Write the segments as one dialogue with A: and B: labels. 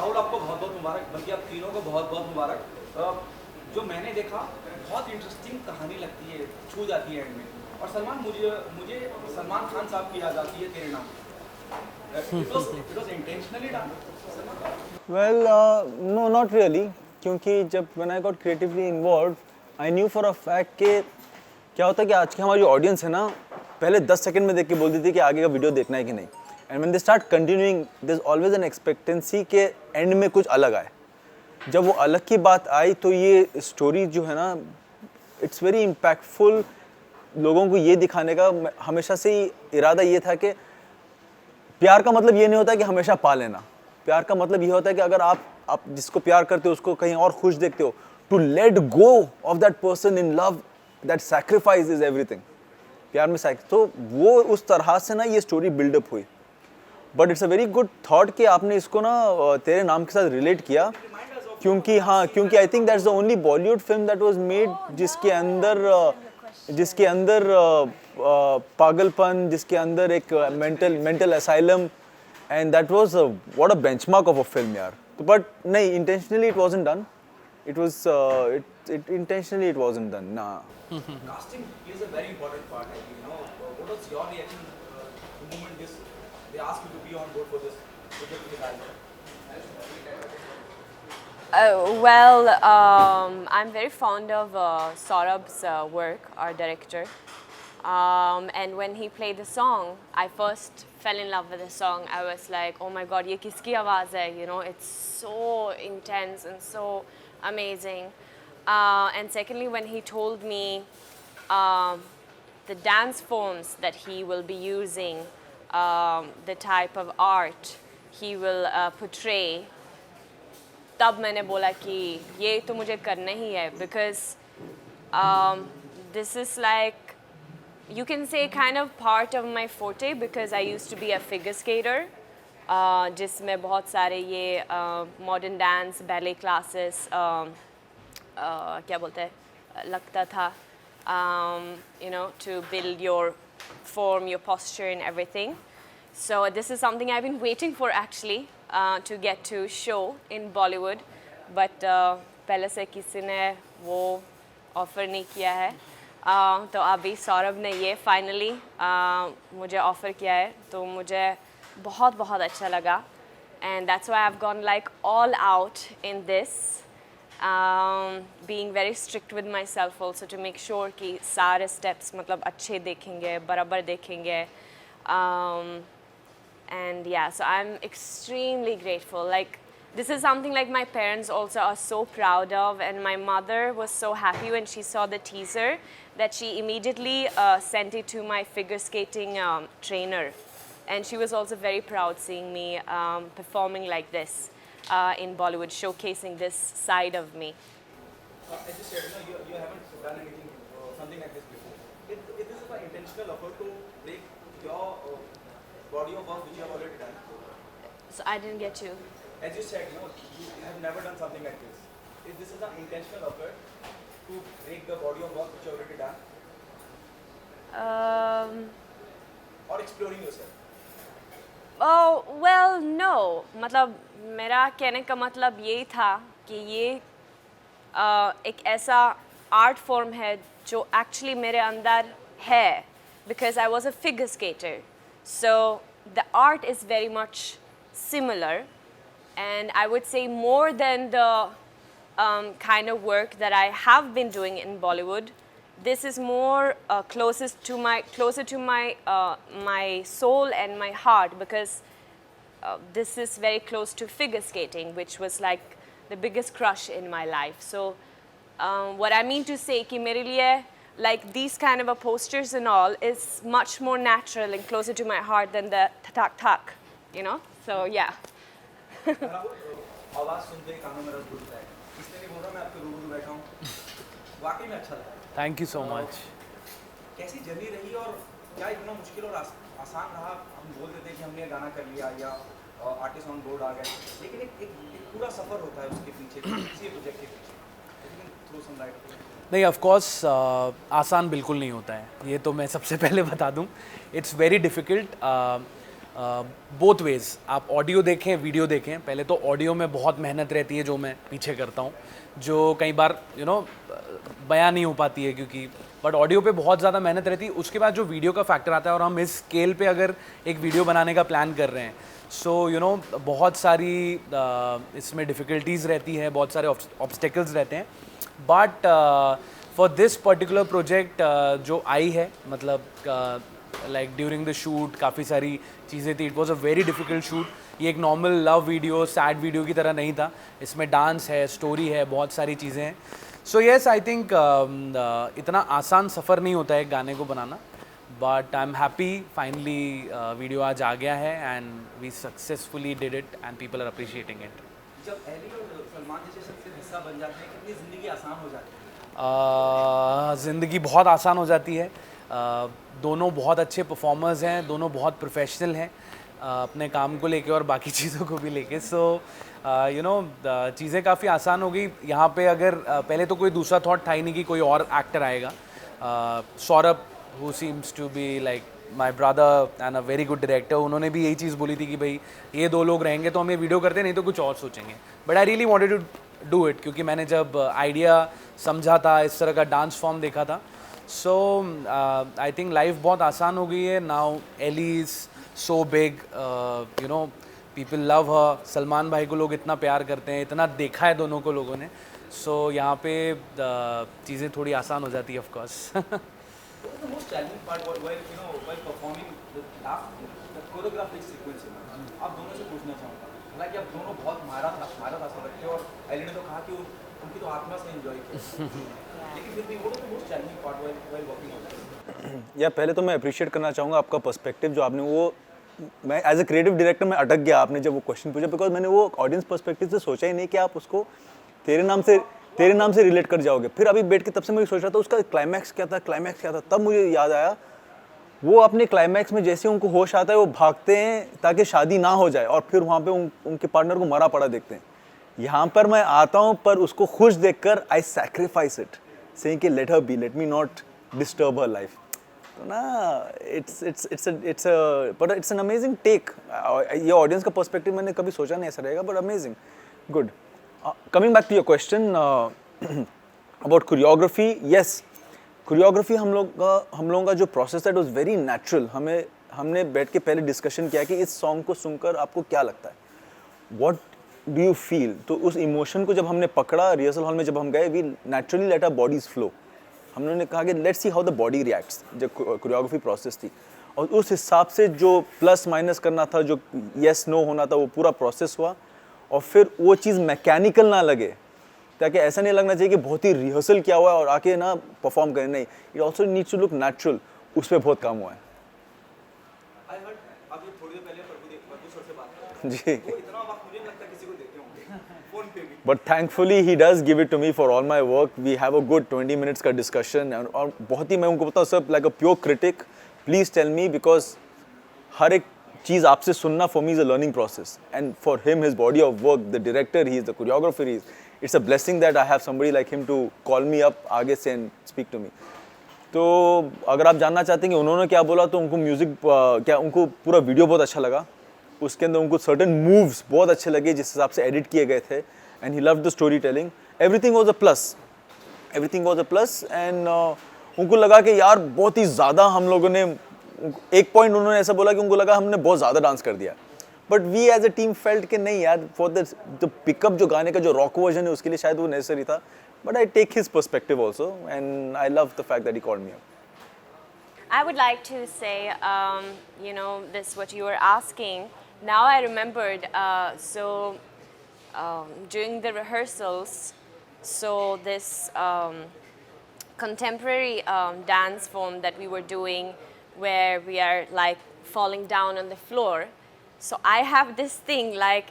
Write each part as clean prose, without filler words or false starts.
A: राहुल आपको बहुत बहुत मुबारक, बल्कि आप तीनों को बहुत बहुत मुबारक। जो मैंने देखा बहुत इंटरेस्टिंग कहानी लगती है, छू जाती है एंड में। और सलमान, मुझे मुझे सलमान खान साहब की याद आती है तेरे नाम। It was intentionally done.
B: Well, no, not really. क्योंकि जब when I got creatively involved, I knew for a fact कि क्या होता है कि आज की हमारी जो ऑडियंस है ना, पहले 10 सेकंड में देख के बोलती थी कि आगे का वीडियो देखना है कि नहीं. And when they start continuing, there's always an expectancy कि एंड में कुछ अलग आए. जब वो अलग की बात आई तो ये स्टोरी जो है ना, इट्स वेरी इम्पैक्टफुल. लोगों को ये दिखाने का हमेशा से ही इरादा ये था कि प्यार का मतलब ये नहीं होता कि हमेशा पा लेना. प्यार का मतलब ये होता है कि अगर आप जिसको प्यार करते हो उसको कहीं और खुश देखते हो, to let go of that person in love, that sacrifice is everything. प्यार में तो वो उस तरह से ना ये स्टोरी बिल्डअप हुई. But it's a very good thought कि आपने इसको ना तेरे नाम के साथ रिलेट किया. क्योंकि I think that's the only Bollywood film that was made जिसके अंदर पागलपन, जिसके अंदर एक mental asylum, and that was what a benchmark of a film यार. बट नहीं, intentionally it wasn't done. It was intentionally it wasn't done. Nah.
A: Casting plays a very important part. What was your reaction the moment they asked you to be on board for this project with Alka?
C: Well, I'm very fond of Saurabh's work, our director. And when he played the song, I first fell in love with the song. I was like, oh my God, ye kiski awaaz hai? It's so intense and so amazing. And secondly, when he told me the dance forms that he will be using, the type of art he will portray, तब मैंने बोला कि ये तो मुझे करना ही है. Because this is like, you can say kind of part of my forte, because I used to be a figure skater, जिसमें बहुत सारे ये modern dance, ballet classes, क्या बोलते हैं, लगता था, to build your form, your posture and everything. So this is something I've been waiting for actually, to get to show in Bollywood, but पहले से किसी ने वो ऑफ़र नहीं किया है. तो अभी सौरभ ने ये फाइनली मुझे ऑफ़र किया है, तो मुझे बहुत बहुत अच्छा लगा. And that's why I've gone like all out in this, being very strict with myself also to make sure कि सारे steps मतलब अच्छे देखेंगे, बराबर देखेंगे. And yeah, so I'm extremely grateful. Like, this is something like my parents also are so proud of, and my mother was so happy when she saw the teaser that she immediately sent it to my figure skating trainer. And she was also very proud seeing me performing like this in Bollywood, showcasing this side of me.
A: As you said, you haven't done anything, something like this before. It is an intentional effort to break your body of work which you have already done.
C: So I didn't get you.
A: As you said, you have never done something like this. If this is an intentional effort to break the body of work which you have already done, or exploring yourself.
C: Oh, well, no. मतलब मेरा कहने का मतलब ये था कि ये एक ऐसा आर्ट फॉर्म है जो एक्चुअली मेरे अंदर है, because I was a figure skater. So the art is very much similar, and I would say more than the kind of work that I have been doing in Bollywood. This is more closer to my my soul and my heart, because this is very close to figure skating, which was like the biggest crush in my life. So what I mean to say कि मेरे लिए like these kind of posters and all is much more natural and closer to my heart than the tak. So yeah.
A: आवाज सुनते ही कानों में रस घुलता है. इसलिए नहीं बोल रहा मैं आपके रूबरू बैठा हूँ. वाकई में अच्छा लगा.
D: Thank you so much.
A: कैसी जर्नी रही और क्या इतना मुश्किल और आसान रहा? हम बोलते थे कि हमने गाना कर लिया या आर्टिस्ट ऑन बोर्ड आ गए, लेकिन एक पूरा सफ़र होता है उसके पीछे, किसी प्रोजेक्ट के पीछे. Throw some light.
D: नहीं, ऑफ कोर्स आसान बिल्कुल नहीं होता है, ये तो मैं सबसे पहले बता दूं. It's very difficult. Both ways, आप ऑडियो देखें वीडियो देखें। पहले तो ऑडियो में बहुत मेहनत रहती है जो मैं पीछे करता हूँ, जो कई बार बयां नहीं हो पाती है, क्योंकि बट ऑडियो पे बहुत ज़्यादा मेहनत रहती है। उसके बाद जो वीडियो का फैक्टर आता है, और हम इस स्केल पे अगर एक वीडियो बनाने का प्लान कर रहे हैं, सो बहुत सारी इसमें डिफ़िकल्टीज़ रहती है, बहुत सारे ऑब्स्टेकल्स रहते हैं। But for this particular project जो आई है, मतलब लाइक ड्यूरिंग द शूट काफ़ी सारी चीज़ें थी। It was a very difficult shoot. ये एक normal love video, sad video की तरह नहीं था। इसमें डांस है, स्टोरी है, बहुत सारी चीज़ें हैं। सो येस, आई थिंक इतना आसान सफ़र नहीं होता है एक गाने को बनाना, but I am happy finally video आज आ गया है and we successfully did it and people are appreciating it.
A: जब एली और सलमान जैसे शख्स का हिस्सा बन जाते हैं, कितनी ज़िंदगी आसान हो जाती है?
D: ज़िंदगी बहुत आसान हो जाती है। दोनों बहुत अच्छे परफॉर्मर्स हैं, दोनों बहुत प्रोफेशनल हैं अपने काम को लेके और बाकी चीज़ों को भी लेके। सो चीज़ें काफ़ी आसान हो गई यहाँ पे। अगर पहले तो कोई दूसरा थॉट था ही नहीं कि कोई और एक्टर आएगा। Saurabh, who seems to be like my brother and a very good director, उन्होंने भी यही चीज़ बोली थी कि भाई ये दो लोग रहेंगे तो हम ये वीडियो करते, नहीं तो कुछ और सोचेंगे। But I really wanted to do it, क्योंकि मैंने जब आइडिया समझा था, इस तरह का डांस फॉर्म देखा था। सो आई थिंक लाइफ बहुत आसान हो गई है now. Elli is so big, people love her. Salman भाई को लोग इतना प्यार करते हैं, इतना देखा है दोनों को लोगों ने। सो यहाँ पे चीज़ें थोड़ी आसान हो जाती है of course.
A: What is the most challenging part while performing the choreographic sequence? आप दोनों से पूछना चाहूँगा। हालांकि आप दोनों बहुत मारा था सब रखते हो, और एली ने तो कहा कि उनकी तो आत्मा से एंजॉय किया, लेकिन फिर भी what is the most challenging part while working on this?
B: या पहले तो मैं अप्रिशिएट करना चाहूँगा आपका पर्सपेक्टिव जो आपने वो, मैं एज ए क्रिएटिव डायरेक्टर में अटक गया आपने जब वो क्वेश्चन पूछा, बिकॉज मैंने वो ऑडियंस पर्सपेक्टिव से सोचा ही नहीं कि आप उसको तेरे नाम से रिलेट कर जाओगे। फिर अभी बैठ के तब से मैं सोच रहा था उसका क्लाइमैक्स क्या था, तब मुझे याद आया वो अपने क्लाइमैक्स में जैसे उनको होश आता है वो भागते हैं ताकि शादी ना हो जाए, और फिर वहाँ पे उनके पार्टनर को मरा पड़ा देखते हैं। यहाँ पर मैं आता हूँ पर उसको खुश देखकर आई सैक्रिफाइस इट, सेइंग कि let her be, let me not disturb her life. तो ना इट्स एन अमेजिंग टेक। ये ऑडियंस का पर्सपेक्टिव मैंने कभी सोचा नहीं ऐसा रहेगा, but amazing, good. Coming back to your question about choreography, yes, choreography हम लोगों का जो प्रोसेस है इट वाज वेरी नेचुरल। हमने बैठ के पहले डिस्कशन किया कि इस सॉन्ग को सुनकर आपको क्या लगता है, व्हाट डू यू फील। तो उस इमोशन को जब हमने पकड़ा रिहर्सल हॉल में, जब हम गए, we naturally let our bodies flow. हमने कहा कि let's see how the body reacts, जब कोरियोग्राफी प्रोसेस थी, और उस हिसाब से जो प्लस माइनस करना था, जो येस नो होना था, वो पूरा प्रोसेस हुआ। और फिर वो चीज़ मैकेनिकल ना लगे, ताकि ऐसा नहीं लगना चाहिए कि बहुत ही रिहर्सल किया हुआ है और आके ना परफॉर्म करें, नहीं, it also needs to look natural. उस पर बहुत काम हुआ है।
A: I heard, अब ये थोड़ी देर पहले प्रभु सर से बात कर
B: जी,
A: वो इतना वक्त मुझे नहीं लगता किसी को देते होंगे फोन पे भी।
B: But thankfully he does give it to me for all my work. We have a good 20 minutes का डिस्कशन, और बहुत ही, मैं उनको बताऊँ सब like a pure critic, please tell me, because हर एक चीज़ आपसे सुनना for me is a learning process, and for him his body of work, the director, he is the choreographer, it's a blessing that I have somebody like him to call me up आगे से and speak to me. तो अगर आप जानना चाहते हैं कि उन्होंने क्या बोला, तो उनको म्यूज़िक उनको पूरा वीडियो बहुत अच्छा लगा, उसके अंदर उनको सर्टेन मूव्स बहुत अच्छे लगे जिस हिसाब से एडिट किए गए थे, and he loved the story telling, everything was a plus, and उनको लगा कि यार बहुत ही ज़्यादा हम लोगों ने, एक पॉइंट उन्होंने ऐसा बोला कि उनको लगा हमने बहुत ज़्यादा डांस कर दिया, but we as a team felt कि नहीं यार, फॉर द पिकअप जो गाने का जो रॉक वर्जन है उसके लिए शायद वो नेसेसरी था, but I take his perspective also, and I love the fact that he called me up.
C: I would like to say, this what you were asking. Now I remembered. During the rehearsals, so this contemporary dance form that we were doing, where we are like falling down on the floor. So I have this thing like,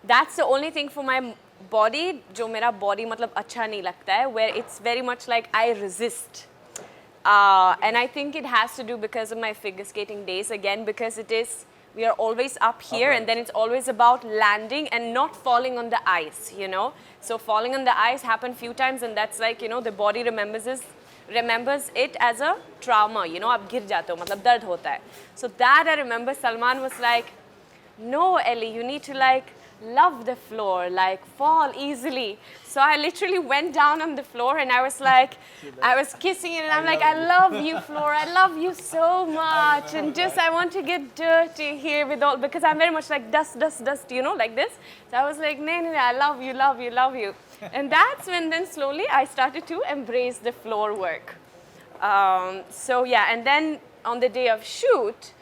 C: that's the only thing for my body, जो मेरा body मतलब अच्छा नहीं लगता है, where it's very much like I resist. And I think it has to do because of my figure skating days again, because we are always up here, and then it's always about landing and not falling on the ice, So falling on the ice happened few times, and that's like, the body remembers it as a trauma, you know, आप गिर जाते हो, मतलब दर्द होता है. So that I remember Salman was like, no Ellie, you need to like love the floor, like fall easily. So I literally went down on the floor and I was like, I was kissing it and I'm like, I love you floor, I love you so much, and just I want to get dirty here with all, because I'm very much like dust, dust, dust, you know, like this. So I was like, no, no, no, I love you, love you, love you. And that's when then slowly I started to embrace the floor work. So yeah, and then on the day of shoot,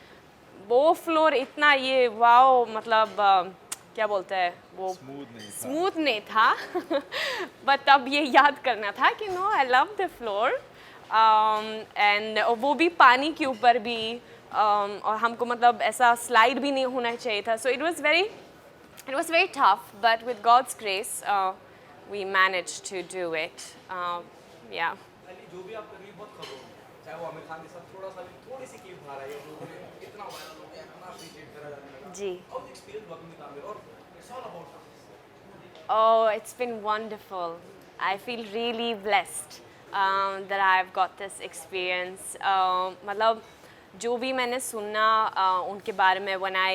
C: वो floor इतना ये wow, मतलब क्या बोलते हैं वो smooth नहीं था बट तब ये याद करना था कि no I love the floor, and वो भी पानी के ऊपर भी, और हमको मतलब ऐसा स्लाइड भी नहीं होना चाहिए था. So it was very tough, but with God's grace we managed to do it. या
A: अली, जो भी आप कर रही हैं बहुत खबर हो, चाहे वो आमिर खान के साथ थोड़ा सा भी थोड़ी सी क्लिप बाहर आई है, लोगों ने इतना वायरल हो गया, इतना अप्रिशिएट करा जाने लगा.
C: जी.
A: और एक्सपीरियंस वर्किंग विद आमिर, और it's all about
C: Oh, it's been wonderful. I feel really blessed that I've got this experience. मतलब जो भी मैंने सुना उनके बारे में when I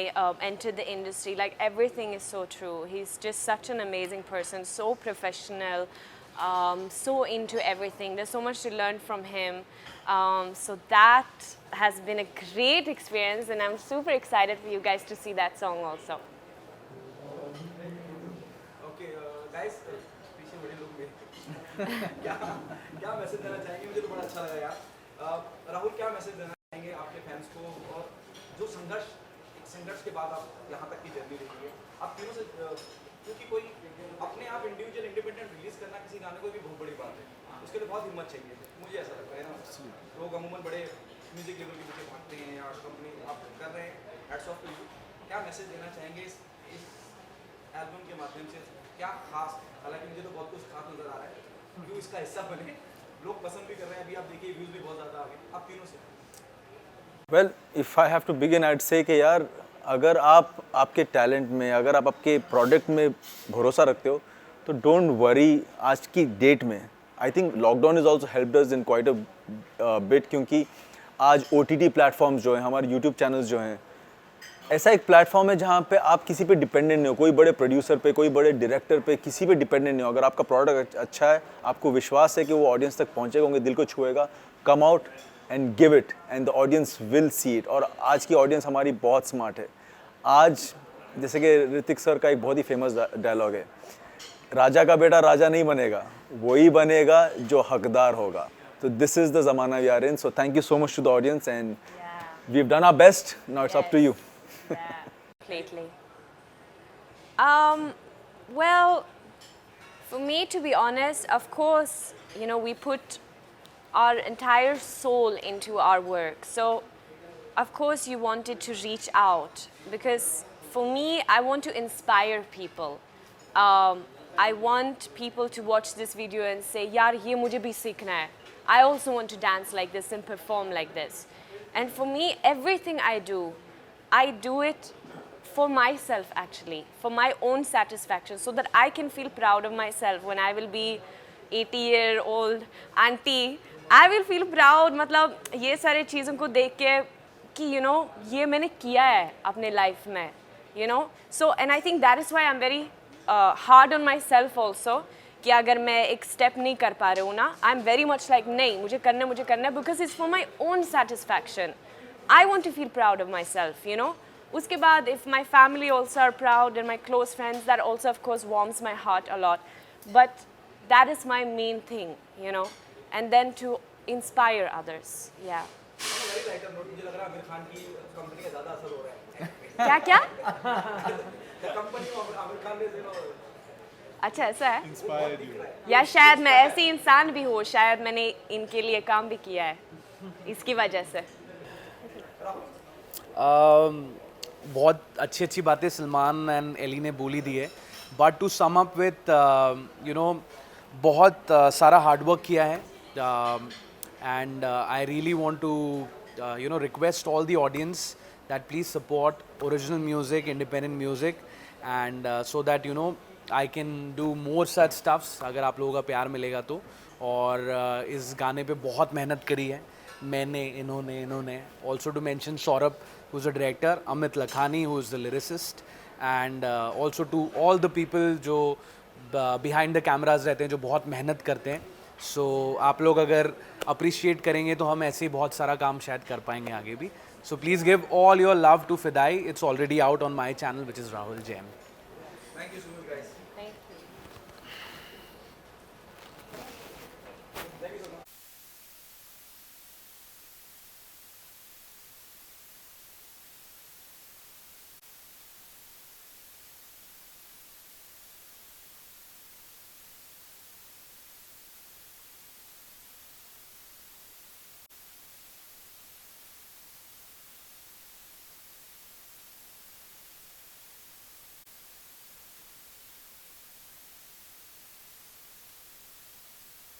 C: entered the industry, like everything is so true. He's just such an amazing person, so professional, so into everything. There's so much to learn from him. So that has been a great experience, and I'm super excited for you guys to see that song also.
A: Guys. पीछे बड़े लोग हैं. क्या message देना चाहेंगे? मुझे तो बड़ा अच्छा लगा यार. राहुल, क्या मैसेज देना चाहेंगे आपके फैंस को, और जो संघर्ष के बाद आप यहाँ तक की जर्नी रही है, आप तीनों से, क्योंकि कोई अपने आप इंडिविजुअल इंडिपेंडेंट रिलीज करना किसी गाने को भी बहुत बड़ी बात है, उसके लिए बहुत हिम्मत चाहिए, मुझे ऐसा लगता है ना. लोग अमूमन बड़े म्यूजिक लेवल के पीछे भागते हैं, या कंपनी आप कर रहे हैं, हैट्स ऑफ टू यू. क्या मैसेज देना चाहेंगे इस एल्बम के माध्यम से? क्या खास, हालांकि मुझे तो बहुत कुछ खास नजर आ रहा है, क्यों इसका हिस्सा बने, लोग पसंद भी कर रहे हैं, अभी आप देखिए व्यूज भी बहुत ज़्यादा आ गए. आप तीनों से.
B: Well, if I have to begin, I would say कि यार, अगर आप आपके टैलेंट में, अगर आप आपके प्रोडक्ट में भरोसा रखते हो, तो डोंट वरी. आज की डेट में I think lockdown is also helped us in quite a bit, क्योंकि आज OTT प्लेटफॉर्म्स जो हैं, हमारे यूट्यूब चैनल्स जो हैं, ऐसा एक प्लेटफॉर्म है जहाँ पे आप किसी पे डिपेंडेंट नहीं हो, कोई बड़े प्रोड्यूसर पे, कोई बड़े डायरेक्टर पे, किसी पे डिपेंडेंट नहीं हो. अगर आपका प्रोडक्ट अच्छा है, आपको विश्वास है कि वो ऑडियंस तक पहुँचेगा, उनके दिल को छुएगा, come out and give it and the audience will see it. और आज की ऑडियंस हमारी बहुत स्मार्ट है. आज जैसे कि ऋतिक सर का एक बहुत ही फेमस डायलॉग है, राजा का बेटा राजा नहीं बनेगा, वही बनेगा जो हकदार होगा. तो दिस इज़ द ज़माना we are in. So thank you so much to the audience, and we have done our best. Now it's up to you.
C: Completely. Well, for me, to be honest, of course, you know, we put our entire soul into our work. So, of course, you wanted to reach out, because for me, I want to inspire people. I want people to watch this video and say, "Yaar, ye mujhe bhi seekhna hai. I also want to dance like this and perform like this." And for me, everything I do it for myself, actually, for my own satisfaction, so that I can feel proud of myself when I will be 80-year-old auntie. I will feel proud, मतलब ये सारे चीज़ों को देख के कि you know ये मैंने किया है अपने लाइफ में, you know. So and I think that is why I'm very hard on myself also, कि अगर मैं एक स्टेप नहीं कर पा रही हूँ ना, I'm very much like नहीं, मुझे करना है, because it's for my own satisfaction. I want to feel proud of myself, you know. उसके बाद if my family also are proud and my close friends, that also of course warms my heart a lot. But that is my main thing, you know. And then to inspire others, yeah.
A: Very lighter note, मुझे लग रहा है आमिर खान की company का ज़्यादा असर हो रहा है.
C: क्या
A: कंपनी में आमिर खान ने, you know,
C: अच्छा ऐसा है, या शायद मैं ऐसी इंसान भी हूँ, शायद मैंने इनके लिए काम भी किया है इसकी वजह से.
D: बहुत अच्छी अच्छी बातें सलमान एंड एली ने बोली दी है, but to sum up with you know, बहुत सारा हार्ड वर्क किया है, and I really want to you know request all the audience that please support original music, independent music, and so that you know I can do more such stuffs अगर आप लोगों का प्यार मिलेगा तो। और इस गाने पे बहुत मेहनत करी है मैंने, इन्होंने also to mention Saurabh who is the director, Amit Lakhani who is the lyricist, and also to all the people जो बिहाइंड द कैमराज रहते हैं, जो बहुत मेहनत करते हैं। सो आप लोग अगर अप्रिशिएट करेंगे तो हम ऐसे ही बहुत सारा काम शायद कर पाएंगे आगे भी। So please give all your love to Fidaai, it's already out on my channel which is Rahul Jain.
A: Thank you so much, guys.